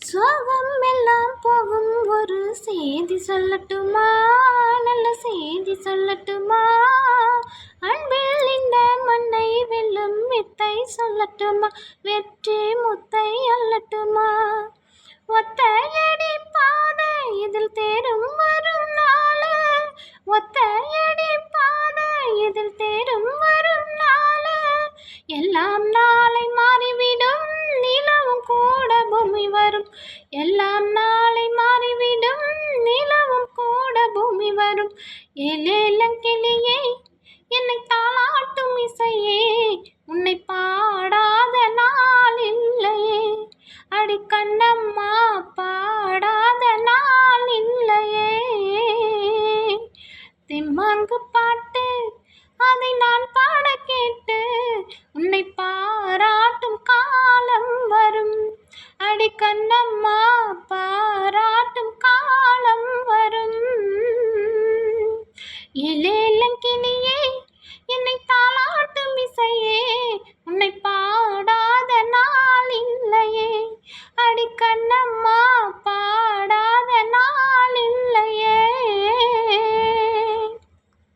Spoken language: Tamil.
சோகம் எல்லாம் போகும் ஒரு செய்தி சொல்லட்டுமா, நல்ல செய்தி சொல்லட்டுமா, அன்பில் இந்த மண்ணை வெல்லும் வித்தை சொல்லட்டுமா, வெற்றி முத்தை அல்லட்டுமா. ஒத்தையடி பாதை இதில் தேரும் வரும் நாள், ஒத்தையடி பாதை இதில் தேரும் வரும் நாள், எல்லாம் நாளை மாறிவிடும் நிலவும் கூட பூமி வரும், எல்லாம் நாளை மாறிவிடும் நிலவும் கூட பூமி வரும். ஏலேலங்கிளியே என்னை தாளாட்டும் இசையே, உன்னை பாடாத நாள் இல்லையே, அடி கண்ணம்மா பாடாத நாள் இல்லையே. திம்மாங்கு பாட்டு அதை நான் பாட கேட்டு உன்னை பாராட்டும் காலம் வரும், அடி கண்ணம்மா பாராட்டும் காலம் வரும்.